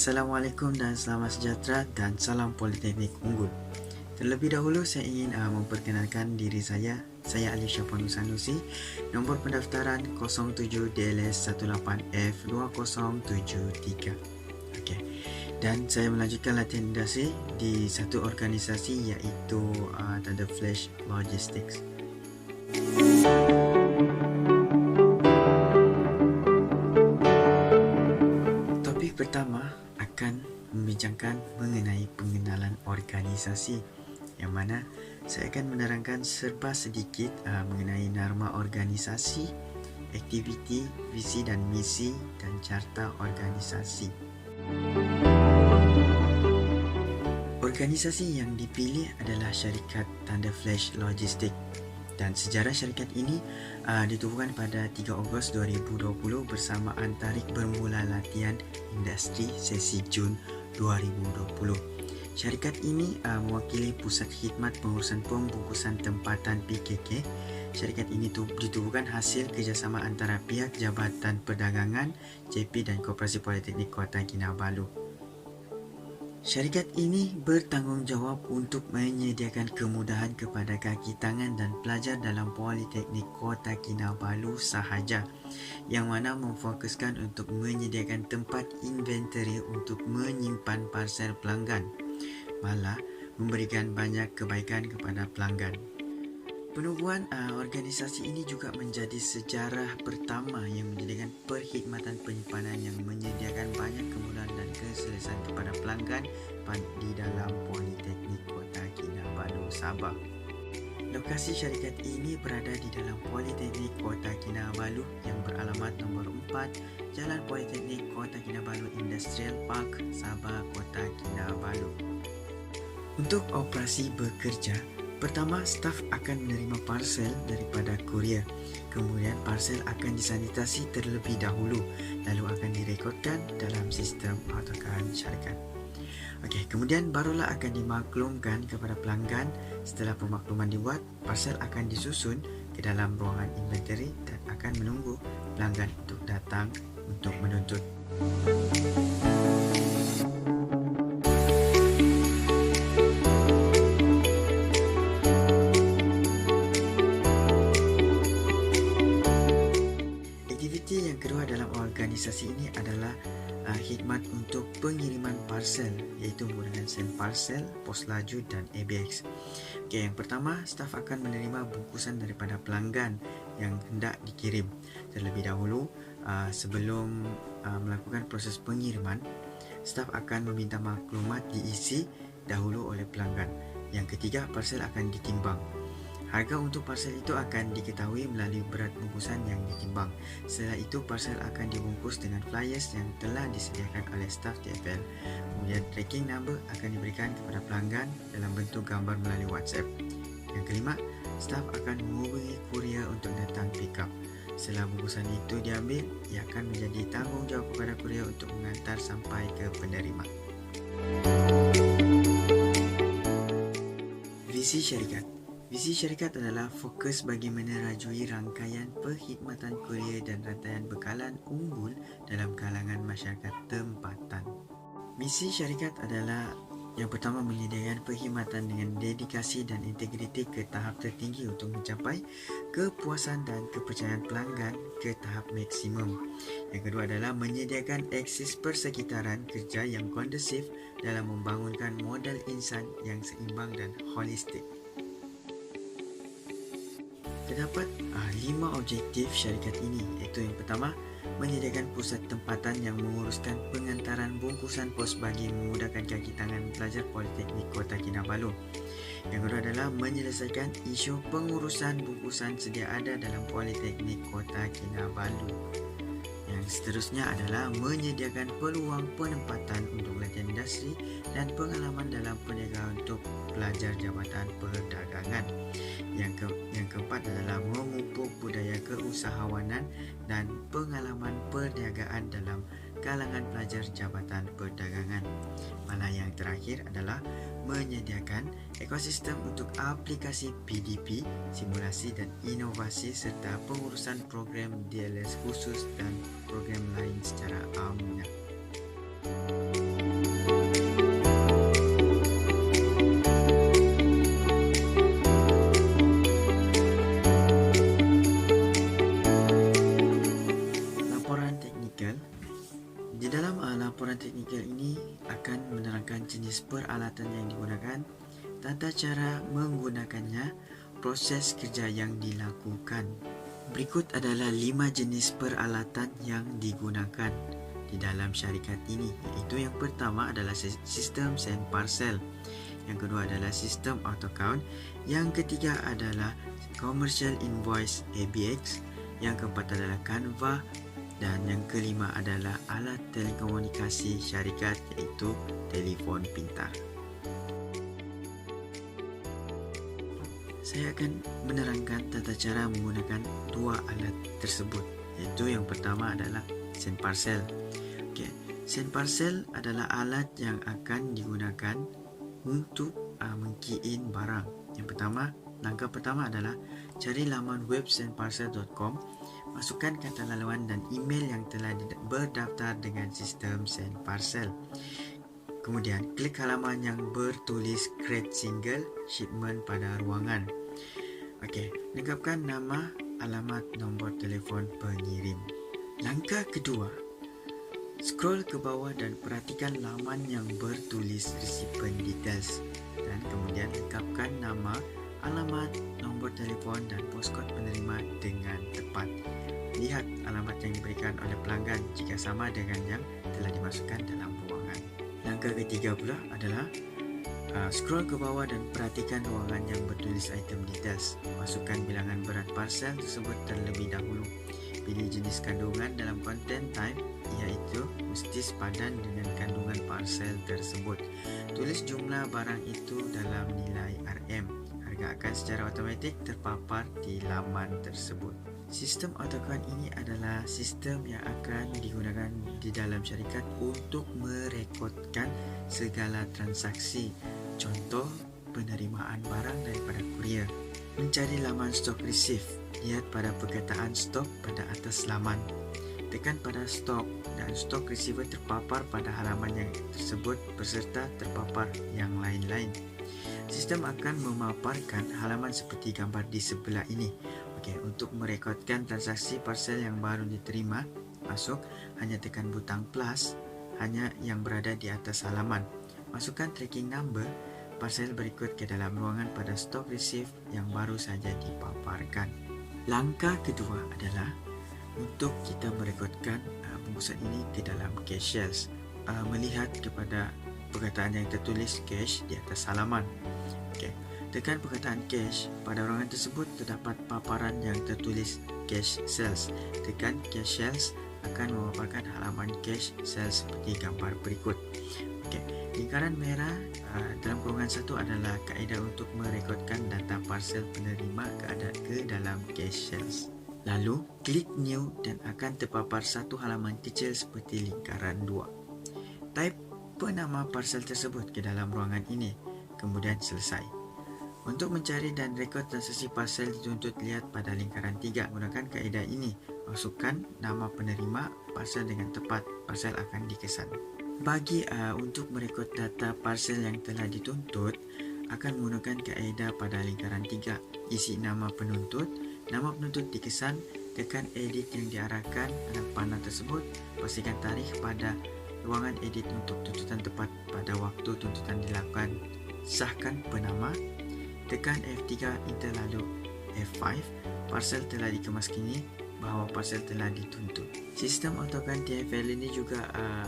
Assalamualaikum dan selamat sejahtera dan salam Politeknik Unggul. Terlebih dahulu saya ingin memperkenalkan diri saya. Saya Ali Syafwan Sanusi, nombor pendaftaran 07 DLS 18F2073. Okey. Dan saya melanjutkan latihan industri di satu organisasi iaitu Thunder Flash Logistics. Topik pertama akan membincangkan mengenai pengenalan organisasi, yang mana saya akan menerangkan serba sedikit mengenai norma organisasi, aktiviti, visi dan misi dan carta organisasi. Organisasi yang dipilih adalah syarikat Thunder Flash Logistics dan sejarah syarikat ini ditubuhkan pada 3 Ogos 2020 bersamaan tarikh bermula latihan industri sesi Jun 2020. Syarikat ini mewakili Pusat Khidmat Pengurusan Pembungkusan Tempatan PKK. Syarikat ini ditubuhkan hasil kerjasama antara pihak Jabatan Perdagangan, JP dan Koperasi Politeknik Kota Kinabalu. Syarikat ini bertanggungjawab untuk menyediakan kemudahan kepada kaki tangan dan pelajar dalam Politeknik Kota Kinabalu sahaja, yang mana memfokuskan untuk menyediakan tempat inventory untuk menyimpan parsel pelanggan, malah memberikan banyak kebaikan kepada pelanggan. Penubuhan organisasi ini juga menjadi sejarah pertama yang menyediakan perkhidmatan penyimpanan yang menyediakan banyak kemudahan dan keselesaan kepada pelanggan di dalam Politeknik Kota Kinabalu, Sabah. Lokasi syarikat ini berada di dalam Politeknik Kota Kinabalu yang beralamat nombor 4 Jalan Politeknik Kota Kinabalu Industrial Park, Sabah, Kota Kinabalu. Untuk operasi bekerja, pertama, staf akan menerima parsel daripada kurier. Kemudian parsel akan disanitasi terlebih dahulu, lalu akan direkodkan dalam sistem autokan syarikat. Okey, kemudian barulah akan dimaklumkan kepada pelanggan. Setelah pemakluman dibuat, parsel akan disusun ke dalam ruangan inventory dan akan menunggu pelanggan untuk datang untuk menuntut. Aktiviti yang kedua dalam organisasi ini adalah khidmat untuk pengiriman parsel, iaitu menggunakan send parcel, pos laju dan ABX. Okey, yang pertama, staf akan menerima bungkusan daripada pelanggan yang hendak dikirim. Terlebih dahulu, sebelum melakukan proses pengiriman, staf akan meminta maklumat diisi dahulu oleh pelanggan. Yang ketiga, parsel akan ditimbang. Harga untuk parsel itu akan diketahui melalui berat bungkusan yang ditimbang. Setelah itu, parsel akan dibungkus dengan flyers yang telah disediakan oleh staf TFL. Kemudian, tracking number akan diberikan kepada pelanggan dalam bentuk gambar melalui WhatsApp. Yang kelima, staf akan menghubungi kurier untuk datang pick up. Setelah bungkusan itu diambil, ia akan menjadi tanggungjawab kepada kurier untuk mengantar sampai ke penerima. Visi syarikat. Visi syarikat adalah fokus bagi menerajui rangkaian perkhidmatan kurier dan rantaian bekalan unggul dalam kalangan masyarakat tempatan. Misi syarikat adalah yang pertama, menyediakan perkhidmatan dengan dedikasi dan integriti ke tahap tertinggi untuk mencapai kepuasan dan kepercayaan pelanggan ke tahap maksimum. Yang kedua adalah menyediakan akses persekitaran kerja yang kondusif dalam membangunkan model insan yang seimbang dan holistik. Terdapat 5 objektif syarikat ini, iaitu yang pertama, menyediakan pusat tempatan yang menguruskan pengantaran bungkusan pos bagi memudahkan kaki tangan pelajar Politeknik Kota Kinabalu. Yang kedua adalah menyelesaikan isu pengurusan bungkusan sedia ada dalam Politeknik Kota Kinabalu. Yang seterusnya adalah menyediakan peluang penempatan untuk latihan industri dan pengalaman dalam perniagaan untuk pelajar Jabatan Perdagangan. Yang keempat adalah memupuk budaya keusahawanan dan pengalaman perniagaan dalam kalangan pelajar Jabatan Perdagangan. Mana yang terakhir adalah menyediakan ekosistem untuk aplikasi PDP, simulasi dan inovasi serta pengurusan program DLS khusus dan program lain secara amanah. Laporan teknikal. Di dalam laporan teknikal ini akan menerangkan jenis peralatan yang digunakan, tata cara menggunakannya, proses kerja yang dilakukan. Berikut adalah 5 jenis peralatan yang digunakan di dalam syarikat ini, iaitu yang pertama adalah sistem send parcel, yang kedua adalah sistem auto count, yang ketiga adalah commercial invoice ABX, yang keempat adalah Canva, dan yang kelima adalah alat telekomunikasi syarikat, iaitu telefon pintar. Saya akan menerangkan tata cara menggunakan dua alat tersebut, iaitu yang pertama adalah send parcel. Send parcel adalah alat yang akan digunakan untuk meng-key in barang. Langkah pertama adalah cari laman web sendparcel.com, masukkan kata laluan dan email yang telah berdaftar dengan sistem send parcel. Kemudian klik halaman yang bertulis create single shipment pada ruangan. Lengkapkan nama, alamat, nombor telefon pengirim. Langkah kedua, scroll ke bawah dan perhatikan laman yang bertulis recipient details, dan kemudian lengkapkan nama, alamat, nombor telefon dan postcode penerima dengan tepat. Lihat alamat yang diberikan oleh pelanggan jika sama dengan yang telah dimasukkan dalam ruangan. Langkah ketiga pula adalah scroll ke bawah dan perhatikan ruangan yang bertulis item details. Masukkan bilangan berat parcel tersebut terlebih dahulu. Pilih jenis kandungan dalam content type, iaitu mesti sepadan dengan kandungan parcel tersebut. Tulis jumlah barang itu dalam nilai RM. Harga akan secara automatik terpapar di laman tersebut. Sistem AutoCount ini adalah sistem yang akan digunakan di dalam syarikat untuk merekodkan segala transaksi. Contoh, penerimaan barang daripada kurier. Mencari laman stok receive. Lihat pada perkataan stok pada atas laman. Tekan pada stok dan stok receiver terpapar pada halaman yang tersebut beserta terpapar yang lain-lain. Sistem akan memaparkan halaman seperti gambar di sebelah ini. Untuk merekodkan transaksi parcel yang baru diterima masuk, hanya tekan butang plus hanya yang berada di atas halaman. Masukkan tracking number parcel berikut ke dalam ruangan pada stok receive yang baru saja dipaparkan. Langkah kedua adalah untuk kita merekodkan bungkusan ini ke dalam cash shells. Melihat kepada perkataan yang tertulis cash di atas halaman. Tekan perkataan cash. Pada ruangan tersebut terdapat paparan yang tertulis cash sales. Tekan cash sales akan memaparkan halaman cash sales seperti gambar berikut. Lingkaran merah dalam kurungan 1 adalah kaedah untuk merekodkan data parcel penerima ke dalam cash sales. Lalu klik new dan akan terpapar satu halaman kecil seperti lingkaran 2. Type penama parcel tersebut ke dalam ruangan ini, kemudian selesai. Untuk mencari dan rekod transaksi parcel dituntut lihat pada lingkaran 3. Gunakan kaedah ini. Masukkan nama penerima parcel dengan tepat. Parcel akan dikesan. Untuk merekod data parcel yang telah dituntut, akan menggunakan kaedah pada lingkaran 3. Isi nama penuntut dikesan, tekan edit yang diarahkan anak panah tersebut, pastikan tarikh pada ruangan edit untuk tuntutan tepat pada waktu tuntutan dilakukan. Sahkan penama. Tekan F3 enter lalu F5. Parcel telah dikemas kini bahawa parcel telah dituntut. Sistem AutoCount TFL ini juga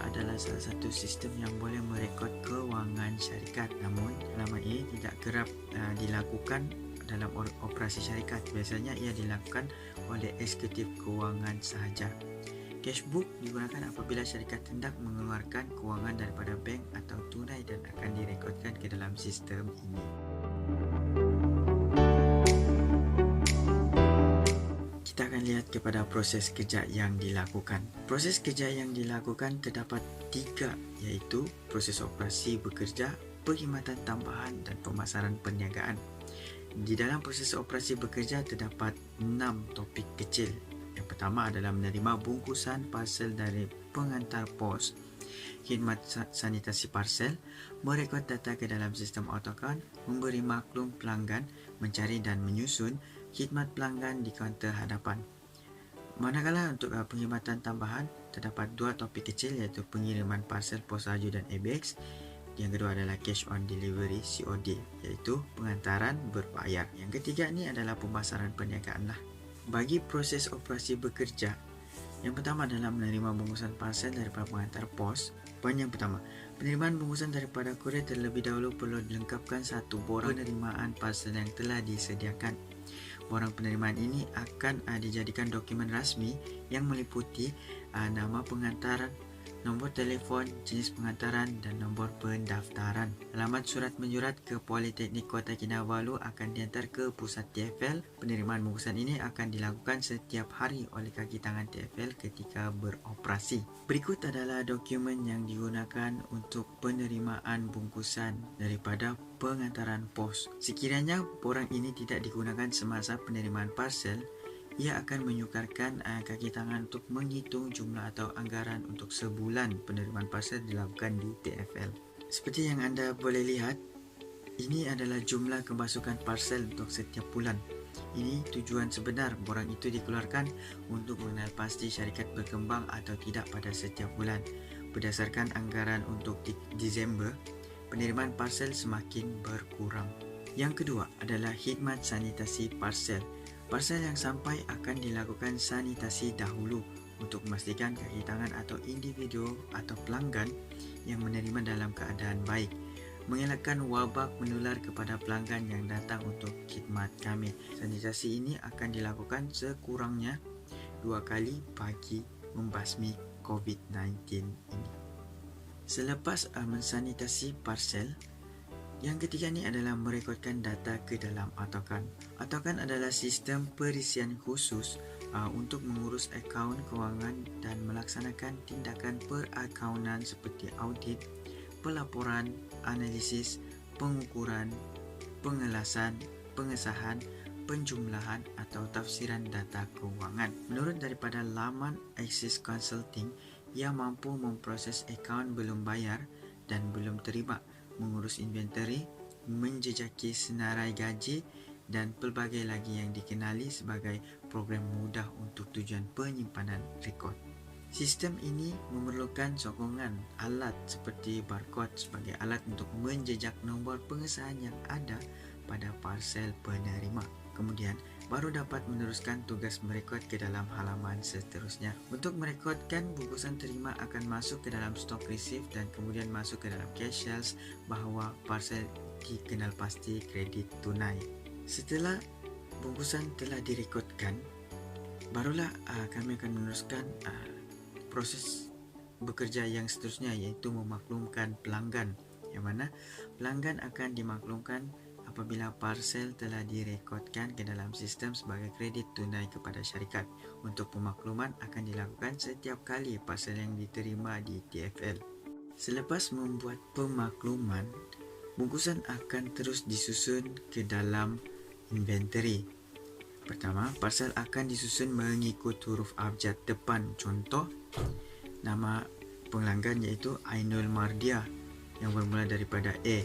adalah salah satu sistem yang boleh merekod kewangan syarikat. Namun halaman ini tidak kerap dilakukan dalam operasi syarikat. Biasanya ia dilakukan oleh eksekutif kewangan sahaja. Cashbook digunakan apabila syarikat hendak mengeluarkan kewangan daripada bank atau tunai dan akan direkodkan ke dalam sistem ini. Kita akan lihat kepada proses kerja yang dilakukan. Proses kerja yang dilakukan terdapat 3, iaitu proses operasi bekerja, perkhidmatan tambahan dan pemasaran perniagaan. Di dalam proses operasi bekerja terdapat 6 topik kecil. Yang pertama adalah menerima bungkusan parcel dari pengantar pos. Khidmat sanitasi parsel merekod data ke dalam sistem AutoCount, memberi maklum pelanggan, mencari dan menyusun khidmat pelanggan di kaunter hadapan. Manakala untuk perkhidmatan tambahan, terdapat dua topik kecil iaitu pengiriman parsel pos laju dan ABX. Yang kedua adalah cash on delivery COD, iaitu pengantaran berbayar. Yang ketiga ni adalah pemasaran perniagaan lah. Bagi proses operasi bekerja, yang pertama adalah menerima bungkusan parsel daripada pengantar pos. Poin yang pertama, penerimaan bungkusan daripada kurir terlebih dahulu perlu dilengkapkan satu borang penerimaan parsel yang telah disediakan. Borang penerimaan ini akan dijadikan dokumen rasmi yang meliputi nama pengantaran, nombor telefon, jenis pengantaran dan nombor pendaftaran. Alamat surat menjurat ke Politeknik Kota Kinabalu akan dihantar ke pusat TFL. Penerimaan bungkusan ini akan dilakukan setiap hari oleh kaki tangan TFL ketika beroperasi. Berikut adalah dokumen yang digunakan untuk penerimaan bungkusan daripada pengantaran pos. Sekiranya borang ini tidak digunakan semasa penerimaan parsel, ia akan menyukarkan kaki tangan untuk menghitung jumlah atau anggaran untuk sebulan penerimaan parsel dilakukan di TFL. Seperti yang anda boleh lihat, ini adalah jumlah kemasukan parsel untuk setiap bulan. Ini tujuan sebenar borang itu dikeluarkan untuk mengenal pasti syarikat berkembang atau tidak pada setiap bulan. Berdasarkan anggaran untuk Disember, penerimaan parsel semakin berkurang. Yang kedua adalah khidmat sanitasi parsel. Parsel yang sampai akan dilakukan sanitasi dahulu untuk memastikan kaki tangan atau individu atau pelanggan yang menerima dalam keadaan baik, mengelakkan wabak menular kepada pelanggan yang datang untuk khidmat kami. Sanitasi ini akan dilakukan sekurangnya 2 kali bagi membasmi COVID-19 ini. Selepas mensanitasi parsel, yang ketiga ni adalah merekodkan data ke dalam AutoCount. AutoCount adalah sistem perisian khusus untuk mengurus akaun kewangan dan melaksanakan tindakan perakaunan seperti audit, pelaporan, analisis, pengukuran, pengelasan, pengesahan, penjumlahan atau tafsiran data kewangan. Menurut daripada laman Axis Consulting, ia mampu memproses akaun belum bayar dan belum terima, mengurus inventory, menjejaki senarai gaji dan pelbagai lagi yang dikenali sebagai program mudah untuk tujuan penyimpanan rekod. Sistem ini memerlukan sokongan alat seperti barcode sebagai alat untuk menjejak nombor pengesahan yang ada pada parsel penerima. Kemudian, baru dapat meneruskan tugas merekod ke dalam halaman seterusnya. Untuk merekodkan, bungkusan terima akan masuk ke dalam stok receive dan kemudian masuk ke dalam cash sales bahawa parsel dikenal pasti kredit tunai. Setelah bungkusan telah direkodkan, barulah kami akan meneruskan proses bekerja yang seterusnya, iaitu memaklumkan pelanggan, yang mana pelanggan akan dimaklumkan apabila parsel telah direkodkan ke dalam sistem sebagai kredit tunai kepada syarikat. Untuk pemakluman akan dilakukan setiap kali parsel yang diterima di TFL. Selepas membuat pemakluman, bungkusan akan terus disusun ke dalam inventory. Pertama, parsel akan disusun mengikut huruf abjad depan. Contoh, nama pelanggan iaitu Ainul Mardia yang bermula daripada A.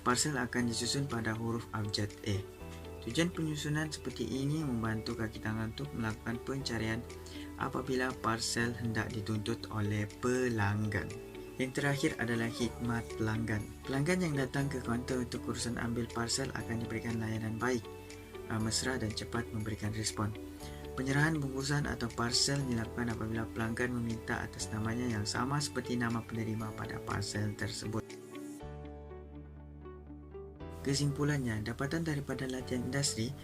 Parsel akan disusun pada huruf abjad A. Tujuan penyusunan seperti ini membantu kaki tangan untuk melakukan pencarian apabila parsel hendak dituntut oleh pelanggan. Yang terakhir adalah khidmat pelanggan. Pelanggan yang datang ke kaunter untuk urusan ambil parsel akan diberikan layanan baik, mesra dan cepat memberikan respon. Penyerahan bungkusan atau parsel dilakukan apabila pelanggan meminta atas namanya yang sama seperti nama penerima pada parsel tersebut. Kesimpulannya, dapatan daripada latihan industri,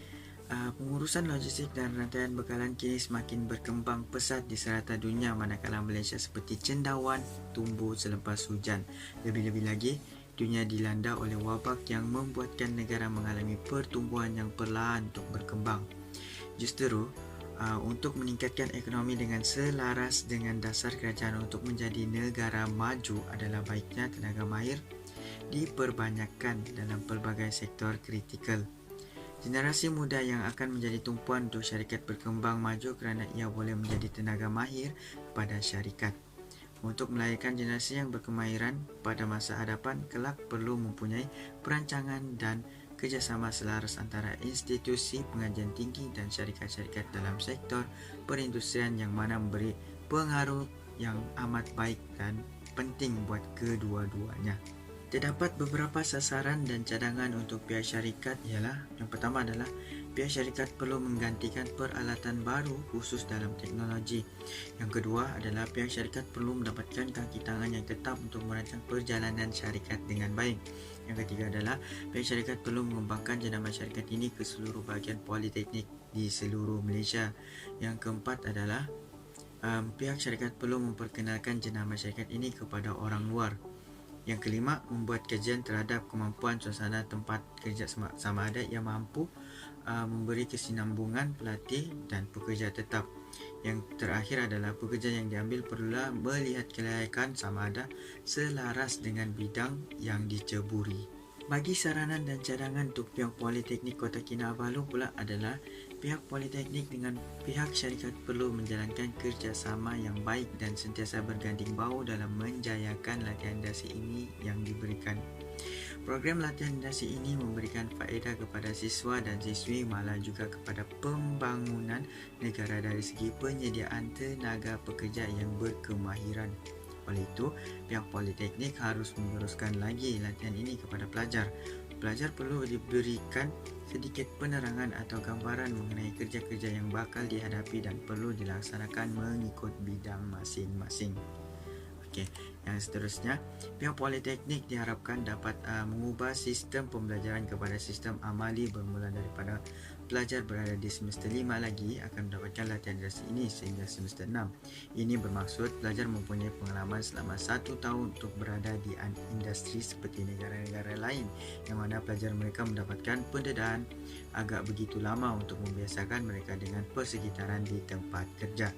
pengurusan logistik dan rantaian bekalan kini semakin berkembang pesat di serata dunia, manakala Malaysia seperti cendawan tumbuh selepas hujan. Lebih-lebih lagi, dunia dilanda oleh wabak yang membuatkan negara mengalami pertumbuhan yang perlahan untuk berkembang. Justru, untuk meningkatkan ekonomi dengan selaras dengan dasar kerajaan untuk menjadi negara maju adalah baiknya tenaga mahir diperbanyakkan dalam pelbagai sektor kritikal. Generasi muda yang akan menjadi tumpuan untuk syarikat berkembang maju kerana ia boleh menjadi tenaga mahir pada syarikat. Untuk melahirkan generasi yang berkemahiran pada masa hadapan, kelak perlu mempunyai perancangan dan kerjasama selaras antara institusi pengajian tinggi dan syarikat-syarikat dalam sektor perindustrian yang mana memberi pengaruh yang amat baik dan penting buat kedua-duanya. Terdapat beberapa sasaran dan cadangan untuk pihak syarikat ialah yang pertama adalah pihak syarikat perlu menggantikan peralatan baru khusus dalam teknologi. Yang kedua adalah pihak syarikat perlu mendapatkan kaki tangan yang tetap untuk merancang perjalanan syarikat dengan baik. Yang ketiga adalah pihak syarikat perlu mengembangkan jenama syarikat ini ke seluruh bahagian politeknik di seluruh Malaysia. Yang keempat adalah pihak syarikat perlu memperkenalkan jenama syarikat ini kepada orang luar. Yang kelima, membuat kajian terhadap kemampuan suasana tempat kerja sama ada yang mampu memberi kesinambungan pelatih dan pekerja tetap. Yang terakhir adalah pekerja yang diambil perlulah melihat kelayakan sama ada selaras dengan bidang yang diceburi. Bagi saranan dan cadangan untuk pihak Politeknik Kota Kinabalu pula adalah pihak Politeknik dengan pihak syarikat perlu menjalankan kerjasama yang baik dan sentiasa berganding bahu dalam menjayakan latihan dasi ini yang diberikan. Program latihan dasi ini memberikan faedah kepada siswa dan siswi malah juga kepada pembangunan negara dari segi penyediaan tenaga pekerja yang berkemahiran. Oleh itu, pihak Politeknik harus meneruskan lagi latihan ini kepada pelajar. Pelajar perlu diberikan sedikit penerangan atau gambaran mengenai kerja-kerja yang bakal dihadapi dan perlu dilaksanakan mengikut bidang masing-masing. Okey, yang seterusnya, pihak Politeknik diharapkan dapat mengubah sistem pembelajaran kepada sistem amali bermula daripada pelajar berada di semester 5 lagi akan mendapatkan latihan dasi ini sehingga semester 6. Ini bermaksud pelajar mempunyai pengalaman selama 1 tahun untuk berada di industri seperti negara-negara lain yang mana pelajar mereka mendapatkan pendedahan agak begitu lama untuk membiasakan mereka dengan persekitaran di tempat kerja.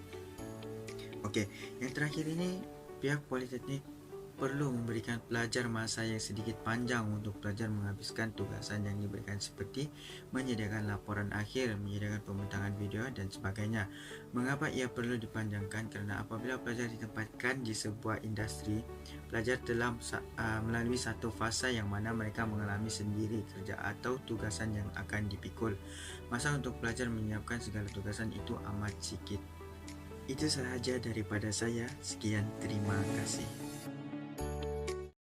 Okey, yang terakhir ini, pihak Politeknik perlu memberikan pelajar masa yang sedikit panjang untuk pelajar menghabiskan tugasan yang diberikan seperti menyediakan laporan akhir, menyediakan pembentangan video dan sebagainya. Mengapa ia perlu dipanjangkan? Kerana apabila pelajar ditempatkan di sebuah industri, pelajar telah melalui satu fasa yang mana mereka mengalami sendiri kerja atau tugasan yang akan dipikul. Masa untuk pelajar menyiapkan segala tugasan itu amat sikit. Itu sahaja daripada saya. Sekian, terima kasih.